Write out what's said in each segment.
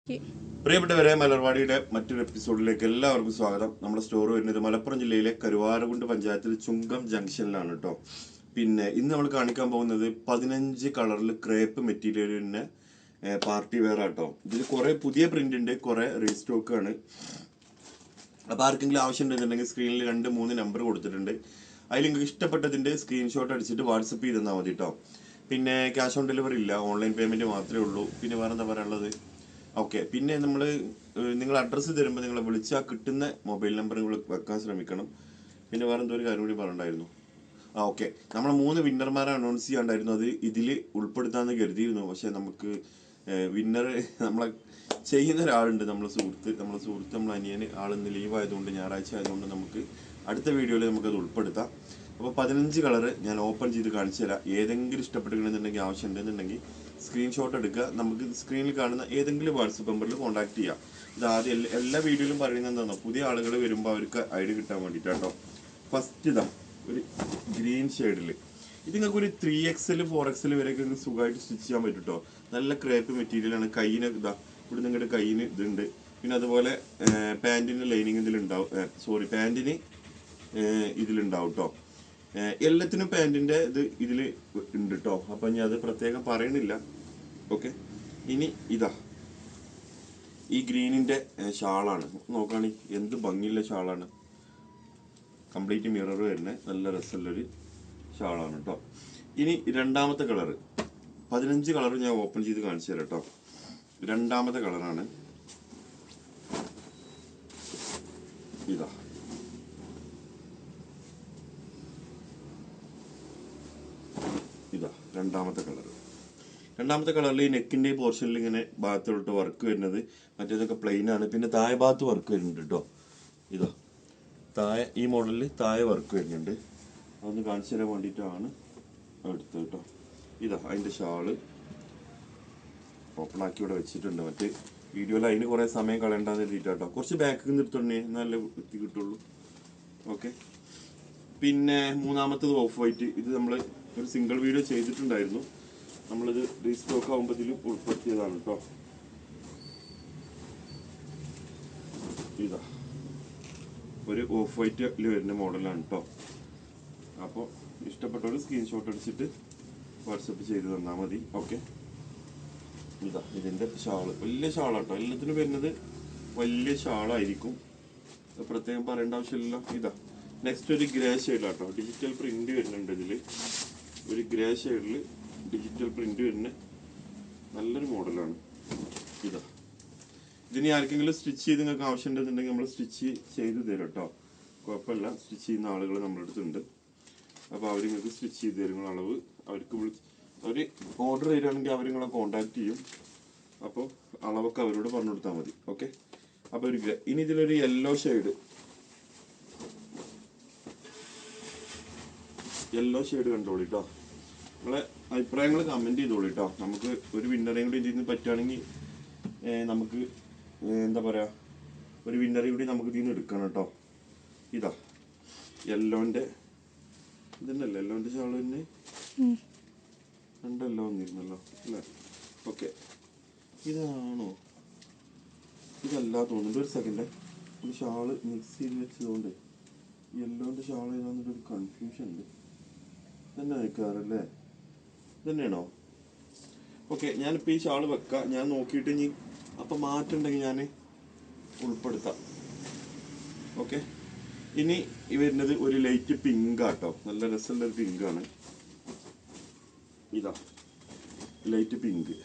പ്രിയപ്പെട്ടവരെ, മലർവാടിയുടെ മറ്റൊരു എപ്പിസോഡിലേക്ക് എല്ലാവർക്കും സ്വാഗതം. നമ്മുടെ സ്റ്റോർ വരുന്നത് മലപ്പുറം ജില്ലയിലെ കരുവാരകുണ്ട് പഞ്ചായത്തിൽ ചുങ്കം ജംഗ്ഷനിലാണ് കേട്ടോ. പിന്നെ ഇന്ന് നമ്മൾ കാണിക്കാൻ പോകുന്നത് 15 കളറിൽ ക്രേപ്പ് മെറ്റീരിയലിന് പാർട്ടി വെയർ ആട്ടോ. ഇതിൽ കുറെ പുതിയ പ്രിന്റ് ഉണ്ട്, കുറെ റീസ്റ്റോക്ക് ആണ്. അപ്പോൾ ആർക്കെങ്കിലും ആവശ്യം ഉണ്ടെന്നുണ്ടെങ്കിൽ സ്ക്രീനിൽ 2-3 നമ്പർ കൊടുത്തിട്ടുണ്ട്. അതിൽ നിങ്ങൾക്ക് ഇഷ്ടപ്പെട്ടതിന്റെ സ്ക്രീൻഷോട്ട് അടിച്ചിട്ട് വാട്സപ്പ് ചെയ്ത് തന്നാൽ മതി കേട്ടോ. പിന്നെ ക്യാഷ് ഓൺ ഡെലിവറി ഇല്ല, ഓൺലൈൻ പേയ്മെന്റ് മാത്രമേ ഉള്ളൂ. പിന്നെ വേറെ എന്താ പറയാനുള്ളത്? ഓക്കെ, പിന്നെ നിങ്ങൾ അഡ്രസ്സ് തരുമ്പോൾ നിങ്ങളെ വിളിച്ചാൽ കിട്ടുന്ന മൊബൈൽ നമ്പർ നിങ്ങൾ വെക്കാൻ ശ്രമിക്കണം. പിന്നെ വേറെ എന്തോ ഒരു കാര്യം കൂടി പറഞ്ഞിട്ടുണ്ടായിരുന്നു. ഓക്കെ, നമ്മളെ 3 വിന്നർമാരെ അനൗൺസ് ചെയ്യാണ്ടായിരുന്നു. അത് ഇതിൽ ഉൾപ്പെടുത്താമെന്ന് കരുതിയിരുന്നു. പക്ഷെ നമുക്ക് വിന്നർ നമ്മളെ ചെയ്യുന്ന ഒരാളുണ്ട്, നമ്മളെ സുഹൃത്ത് നമ്മളെ അനിയന് ആളിന്ന് ലീവ് ആയതുകൊണ്ട്, ഞായറാഴ്ച ആയതുകൊണ്ട് നമുക്ക് അടുത്ത വീഡിയോയിൽ നമുക്കത് ഉൾപ്പെടുത്താം. അപ്പോൾ 15 കളറ് ഞാൻ ഓപ്പൺ ചെയ്ത് കാണിച്ചു തരാം. ഏതെങ്കിലും ഇഷ്ടപ്പെട്ടിട്ടുണ്ടെന്നുണ്ടെങ്കിൽ, ആവശ്യം ഉണ്ടെന്നുണ്ടെങ്കിൽ സ്ക്രീൻഷോട്ട് എടുക്കുക. നമുക്ക് സ്ക്രീനിൽ കാണുന്ന ഏതെങ്കിലും വാട്സപ്പ് നമ്പറിൽ കോൺടാക്ട് ചെയ്യാം. ഇത് ആദ്യം എല്ലാ വീഡിയോയിലും പറയുന്നത് എന്താണോ, പുതിയ ആളുകൾ വരുമ്പോൾ അവർക്ക് ഐഡിയ കിട്ടാൻ വേണ്ടിയിട്ടാട്ടോ. ഫസ്റ്റ് ഇതാ ഒരു ഗ്രീൻ ഷെയ്ഡിൽ, ഇത് നിങ്ങൾക്ക് ഒരു 3XL 4XL വരെയൊക്കെ സുഖമായിട്ട് സ്റ്റിച്ച് ചെയ്യാൻ പറ്റും കേട്ടോ. നല്ല ക്രേപ്പ് മെറ്റീരിയലാണ്. കയ്യിന് ഇതാ ഇവിടെ നിങ്ങളുടെ കയ്യിന് ഇതുണ്ട്. പിന്നെ അതുപോലെ പാൻറ്റിന് ലൈനിങ് പാൻറ്റിന് ഇതിലുണ്ടാവും കേട്ടോ. എല്ലാത്തിനും പാൻറ്റിൻ്റെ ഇത് ഇതിൽ ഉണ്ട് കേട്ടോ. അപ്പം ഞാൻ അത് പ്രത്യേകം പറയണില്ല. ഓക്കെ, ഇനി ഇതാ ഈ ഗ്രീനിൻ്റെ ഷാളാണ്. നോക്കുകയാണെങ്കിൽ എന്ത് ഭംഗിയുള്ള ഷാളാണ്. കംപ്ലീറ്റ് മിറർ വരുന്ന നല്ല രസമുള്ളൊരു ഷാളാണ് കേട്ടോ. ഇനി രണ്ടാമത്തെ കളറ്, 15 കളർ ഞാൻ ഓപ്പൺ ചെയ്ത് കാണിച്ചു തരാം കേട്ടോ. രണ്ടാമത്തെ കളറാണ് ഇതാ. രണ്ടാമത്തെ കളറിൽ ഈ നെക്കിന്റെ പോർഷനിൽ ഇങ്ങനെ ഭാഗത്തോട്ട് വർക്ക് വരുന്നത്, മറ്റേതൊക്കെ പ്ലെയിൻ ആണ്. പിന്നെ താഴെ ഭാഗത്ത് വർക്ക് വരുന്നുണ്ട് കേട്ടോ. ഇതാ താഴെ ഈ മോഡലിൽ താഴെ വർക്ക് വരുന്നുണ്ട്. അതൊന്ന് കാണിച്ചു തരാൻ വേണ്ടിയിട്ടാണ് എടുത്തത് കേട്ടോ. ഇതാ അതിന്റെ ഷാള് ഓപ്പൺ ആക്കി ഇവിടെ വെച്ചിട്ടുണ്ട്. മറ്റേ വീഡിയോയിൽ അതിന് കുറെ സമയം കളയണ്ടെന്ന് എഴുതിയിട്ടാട്ടോ. കുറച്ച് ബാക്കിൽ നിർത്തുണ്ടേ നല്ല വൃത്തി കിട്ടുള്ളൂ. ഓക്കെ, പിന്നെ മൂന്നാമത്തത് ഓഫ് വൈറ്റ്. ഇത് നമ്മൾ ഒരു സിംഗിൾ വീഡിയോ ചെയ്തിട്ടുണ്ടായിരുന്നു. നമ്മളിത് റീസ്റ്റോക്ക് ആകുമ്പോൾ ഇതിൽ ഉൾപ്പെടുത്തിയതാണ് കേട്ടോ. ഇതാ ഒരു ഓഫ് വൈറ്റിൽ വരുന്ന മോഡലാണ് കേട്ടോ. അപ്പോൾ ഇഷ്ടപ്പെട്ടവർ സ്ക്രീൻഷോട്ട് അടിച്ചിട്ട് വാട്സപ്പ് ചെയ്ത് തന്നാൽ മതി. ഓക്കെ, ഇതാ ഇതിൻ്റെ ഷാള് വലിയ ഷാളാട്ടോ. എല്ലാത്തിനും വരുന്നത് വലിയ ഷാളായിരിക്കും, പ്രത്യേകം പറയേണ്ട ആവശ്യമില്ലല്ലോ. ഇതാ നെക്സ്റ്റ് ഒരു ഗ്രേ ഷെയ്ഡാട്ടോ. ഡിജിറ്റൽ പ്രിന്റ് വരുന്നുണ്ട് ഇതിൽ. ഒരു ഗ്രേ ഷെയ്ഡിൽ ഡിജിറ്റൽ പ്രിന്റ് വരുന്ന നല്ലൊരു മോഡലാണ്. ഇതാ ഇതിന് ആർക്കെങ്കിലും സ്റ്റിച്ച് ചെയ്ത് നിങ്ങൾക്ക് ആവശ്യമുണ്ടെന്നുണ്ടെങ്കിൽ നമ്മൾ സ്റ്റിച്ച് ചെയ്ത് തരും കേട്ടോ. കുഴപ്പമില്ല, സ്റ്റിച്ച് ചെയ്യുന്ന ആളുകൾ നമ്മുടെ അടുത്തുണ്ട്. അപ്പോൾ അവർ നിങ്ങൾക്ക് സ്റ്റിച്ച് ചെയ്ത് തരും. അളവ് അവർ ഓർഡർ ചെയ്യുകയാണെങ്കിൽ അവർ നിങ്ങളെ കോൺടാക്ട് ചെയ്യും. അപ്പോൾ അളവൊക്കെ അവരോട് പറഞ്ഞു കൊടുത്താൽ മതി. ഓക്കെ, അപ്പോൾ ഒരു ഇനി ഇതിലൊരു യെല്ലോ ഷെയ്ഡ് കണ്ടോളൂ കേട്ടോ. നിങ്ങളെ അഭിപ്രായങ്ങൾ കമൻറ്റ് ചെയ്തോളൂ കേട്ടോ. നമുക്ക് ഒരു വിന്നറേയും കൂടി ഇതിൽ നിന്ന് പറ്റുകയാണെങ്കിൽ നമുക്ക് എന്താ പറയുക, ഒരു വിന്നറേയും കൂടി നമുക്ക് ഇതിൽ നിന്ന് എടുക്കണം കേട്ടോ. ഇതാ യെല്ലോൻ്റെ ഇതന്നല്ലേ, യെല്ലോൻ്റെ ഷാള് തന്നെ രണ്ടല്ലോ വന്നിരുന്നല്ലോ അല്ലേ? ഓക്കെ, ഇതാണോ? ഇതല്ല തോന്നുന്നുണ്ട്. ഒരു സെക്കൻഡ്, ഒരു ഷാള് മിക്സ് ചെയ്ത് വെച്ചതുകൊണ്ട് യെല്ലോൻ്റെ ഷാൾ ഏതാന്നൊരു കൺഫ്യൂഷൻ ഉണ്ട്. തന്നെ നിൽക്കാറല്ലേ, ഇതന്നെയാണോ? ഓക്കെ, ഞാനിപ്പോൾ ഈ ഷാള് വെക്കാം. ഞാൻ നോക്കിയിട്ട് ഇനി അപ്പം മാറ്റുണ്ടെങ്കിൽ ഞാൻ ഉൾപ്പെടുത്താം. ഓക്കെ, ഇനി വരുന്നത് ഒരു ലൈറ്റ് പിങ്ക് ആട്ടോ. നല്ല രസമുള്ളൊരു പിങ്കാണ്. ഇതാ ലൈറ്റ് പിങ്ക്.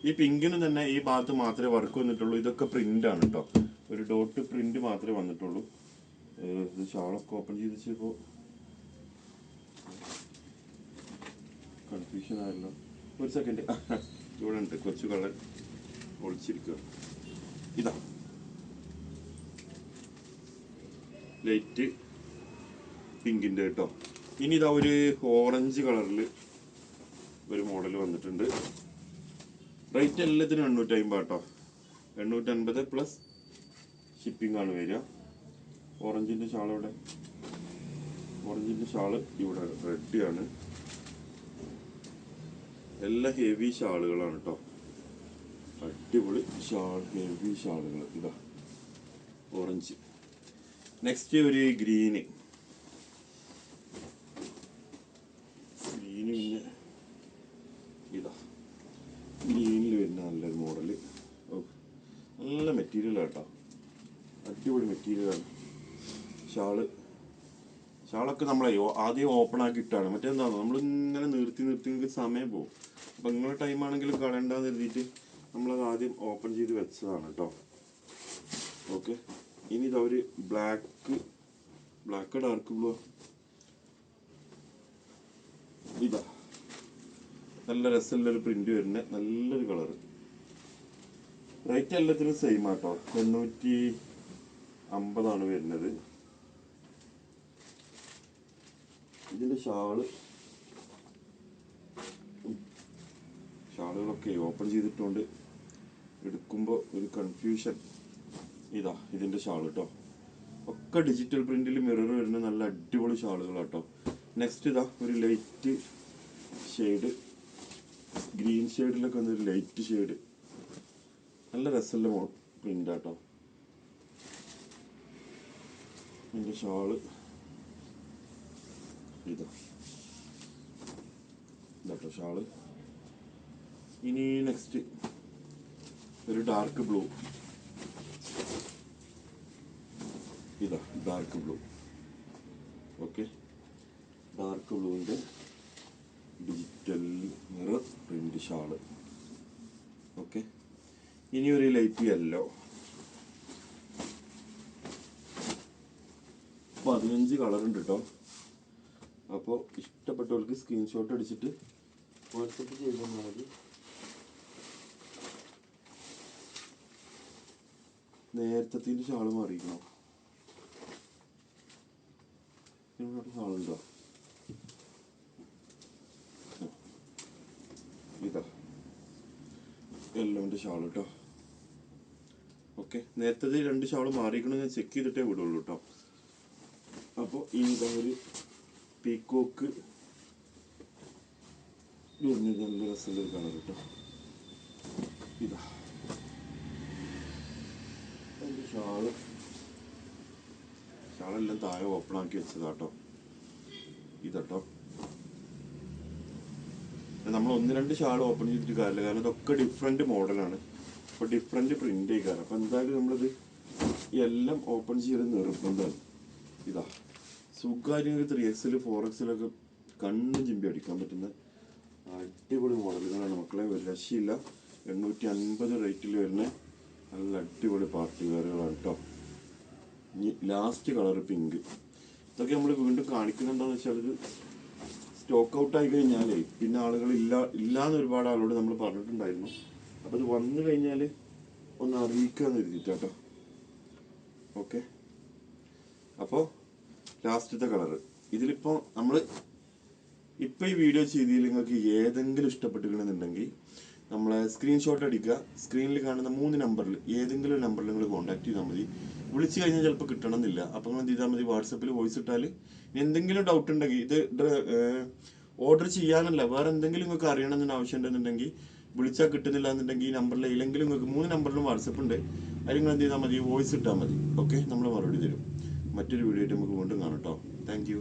ഈ പിങ്കിന് തന്നെ ഈ ഭാഗത്ത് മാത്രമേ വർക്ക് വന്നിട്ടുള്ളൂ. ഇതൊക്കെ പ്രിന്റ് ആണ് കേട്ടോ. ഒരു ഡോട്ട് പ്രിന്റ് മാത്രമേ വന്നിട്ടുള്ളൂ. ഇത് ഷാളൊക്കെ ഓപ്പൺ ചെയ്ത് വെച്ചപ്പോൾ കൺഫ്യൂഷൻ ആയല്ലോ. ഒരു സെക്കൻഡ്, ഇവിടെ ഉണ്ട് കുറച്ച് കളർ ഒളിച്ചിരിക്കുക. ഇതാ ലൈറ്റ് പിങ്കിൻ്റെ കേട്ടോ. ഇനി ഇതാ ഒരു ഓറഞ്ച് കളറിൽ ഒരു മോഡൽ വന്നിട്ടുണ്ട്. റേറ്റ് എല്ലാത്തിനും 850 കേട്ടോ. 850 പ്ലസ് ഷിപ്പിംഗ് ആണ് വരിക. ഓറഞ്ചിൻ്റെ ഷാൾ ഇവിടെ, ഓറഞ്ചിൻ്റെ ഷാള് ഇവിടെ റെഡ് ആണ്. എല്ലാം ഹെവി ഷാളുകളാണ് കേട്ടോ. അടിപൊളി ഷാൾ, ഹെവി ഷാളുകൾ. ഇതാ ഓറഞ്ച്. നെക്സ്റ്റ് ഒരു ഗ്രീന്. പിന്നെ ഇതാ ഗ്രീനിൽ വരുന്ന നല്ലൊരു മോഡല്. നല്ല മെറ്റീരിയലാണ് കേട്ടോ, അടിപൊളി മെറ്റീരിയലാണ്. ഷാളൊക്കെ നമ്മളെ ആദ്യം ഓപ്പൺ ആക്കി ഇട്ടാണ്. മറ്റേന്താണോ നമ്മളിങ്ങനെ നിർത്തി നിങ്ങൾക്ക് സമയം പോകും. അപ്പം നിങ്ങളുടെ ടൈം ആണെങ്കിലും കളയണ്ടെന്ന് കരുതിയിട്ട് നമ്മളത് ആദ്യം ഓപ്പൺ ചെയ്ത് വെച്ചതാണ് കേട്ടോ. ഓക്കെ, ഇനി ഇതാ ഒരു ബ്ലാക്ക് ഡാർക്ക് ബ്ലൂ. ഇതാ നല്ല രസമുള്ളൊരു പ്രിന്റ് വരുന്ന നല്ലൊരു കളറ്. റേറ്റ് എല്ലാത്തിനും സെയിം ആട്ടോ, 850 വരുന്നത്. ഇതിന്റെ ഷാളുകളൊക്കെ ഓപ്പൺ ചെയ്തിട്ടുണ്ട്, എടുക്കുമ്പോൾ ഒരു കൺഫ്യൂഷൻ. ഇതാ ഇതിന്റെ ഷാൾ കേട്ടോ, ഒക്കെ ഡിജിറ്റൽ പ്രിന്റിൽ മിറർ വരുന്ന നല്ല അടിപൊളി ഷാളുകളാട്ടോ. നെക്സ്റ്റ് ഇതാ ഒരു ലൈറ്റ് ഷെയ്ഡ്, ഗ്രീൻ ഷെയ്ഡിലൊക്കെ വന്നൊരു ലൈറ്റ് ഷെയ്ഡ്, നല്ല രസമുള്ള പ്രിന്റ് ആട്ടോ. ഇതിന്റെ ഷാള് ഇതാട്ടോ ഷാള്. ഇനി നെക്സ്റ്റ് ഒരു ഡാർക്ക് ബ്ലൂ. ഇതാ ഡാർക്ക് ബ്ലൂ. ഓക്കെ, ഡാർക്ക് ബ്ലൂവിൻ്റെ digital mirror print shawl. Okay, ഇനി ഒരു ലൈറ്റ് യെല്ലോ. 15 കളറുണ്ട് കേട്ടോ. അപ്പോൾ ഇഷ്ടപ്പെട്ടവർക്ക് സ്ക്രീൻഷോട്ട് അടിച്ചിട്ട് വാട്സപ്പ് ചെയ്താൽ മതി. നേരത്തെ ഷാള് മാറിയിരിക്കണോ? ഷാളുണ്ടോ? ഇതാ യെല്ലോൻ്റെ ഷാൾ കേട്ടോ. ഓക്കെ, നേരത്തെ 2 ഷാള് മാറിയിരിക്കണമെന്ന് ഞാൻ ചെക്ക് ചെയ്തിട്ടേ വിടുള്ളൂ കേട്ടോ. അപ്പോൾ ഇതാ ഒരു പീക്കോക്ക് നല്ല രസമുള്ള കളർ കേട്ടോ. ഇതാ എൻ്റെ ഷാളെല്ലാം താഴെ ഓപ്പൺ ആക്കി വെച്ചതാട്ടോ. ഇതാട്ടോ, നമ്മൾ 1-2 ഷാൾ ഓപ്പൺ ചെയ്തിട്ട് കാര്യമില്ല, കാരണം ഇതൊക്കെ ഡിഫറെൻറ്റ് മോഡലാണ്, അപ്പോൾ ഡിഫറെൻറ്റ് പ്രിൻ്റ് ആയിക്കാരം. അപ്പോൾ എന്തായാലും നമ്മളിത് എല്ലാം ഓപ്പൺ ചെയ്ത് നിർബന്ധമാണ്. ഇതാ സുഖമായിട്ട് 3XL 4XLൊക്കെ കണ്ണും ചിമ്പി അടിക്കാൻ പറ്റുന്ന അടിപൊളി മോഡലുകളാണ് മക്കളെ. ഒരു രക്ഷയില്ല. 850 റേറ്റിൽ വരുന്ന നല്ല അടിപൊളി പാർട്ടി വെയറുകളാണ് കേട്ടോ. ഇനി ലാസ്റ്റ് കളർ പിങ്ക്. ഇതൊക്കെ നമ്മൾ വീണ്ടും കാണിക്കുന്നുണ്ടെന്ന് വെച്ചാൽ ഇത് സ്റ്റോക്ക് ഔട്ട് ആയി കഴിഞ്ഞാലേ പിന്നെ ആളുകൾ ഇല്ലാന്ന് ഒരുപാട് ആളോട് നമ്മൾ പറഞ്ഞിട്ടുണ്ടായിരുന്നു. അപ്പോൾ ഇത് വന്നു കഴിഞ്ഞാൽ ഒന്ന് അറിയിക്കാന്ന് കരുതിയിട്ടാട്ടോ. ഓക്കെ, അപ്പോൾ ലാസ്റ്റത്തെ കളറ് ഇതിലിപ്പോൾ നമ്മൾ ഇപ്പോൾ ഈ വീഡിയോ ചെയ്തതിൽ നിങ്ങൾക്ക് ഏതെങ്കിലും ഇഷ്ടപ്പെട്ടിട്ടുണ്ടെന്നുണ്ടെങ്കിൽ നമ്മളെ സ്ക്രീൻഷോട്ട് അടിക്കുക. സ്ക്രീനിൽ കാണുന്ന 3 നമ്പറിൽ ഏതെങ്കിലും നമ്പറിൽ നിങ്ങൾ കോൺടാക്ട് ചെയ്താൽ മതി. വിളിച്ചു കഴിഞ്ഞാൽ ചിലപ്പോൾ കിട്ടണമെന്നില്ല. അപ്പോൾ നിങ്ങൾ എന്ത് ചെയ്താൽ മതി, വാട്സപ്പിൽ വോയിസ് ഇട്ടാൽ എന്തെങ്കിലും ഡൗട്ട് ഉണ്ടെങ്കിൽ, ഇത് ഓർഡർ ചെയ്യാനല്ല വേറെ എന്തെങ്കിലും നിങ്ങൾക്ക് അറിയണമെന്ന് ആവശ്യം ഉണ്ടെന്നുണ്ടെങ്കിൽ വിളിച്ചാൽ കിട്ടുന്നില്ല എന്നുണ്ടെങ്കിൽ ഈ നമ്പറിൽ ഏതെങ്കിലും നിങ്ങൾക്ക് 3 നമ്പറിലും വാട്സപ്പ് ഉണ്ട്, അതിൽ നിങ്ങൾ എന്ത് ചെയ്താൽ മതി, വോയിസ് ഇട്ടാൽ മതി. ഓക്കെ, നമ്മൾ മറുപടി തരും. മറ്റൊരു വീഡിയോ ആയിട്ട് നമുക്ക് വീണ്ടും കാണാം കേട്ടോ. Thank you.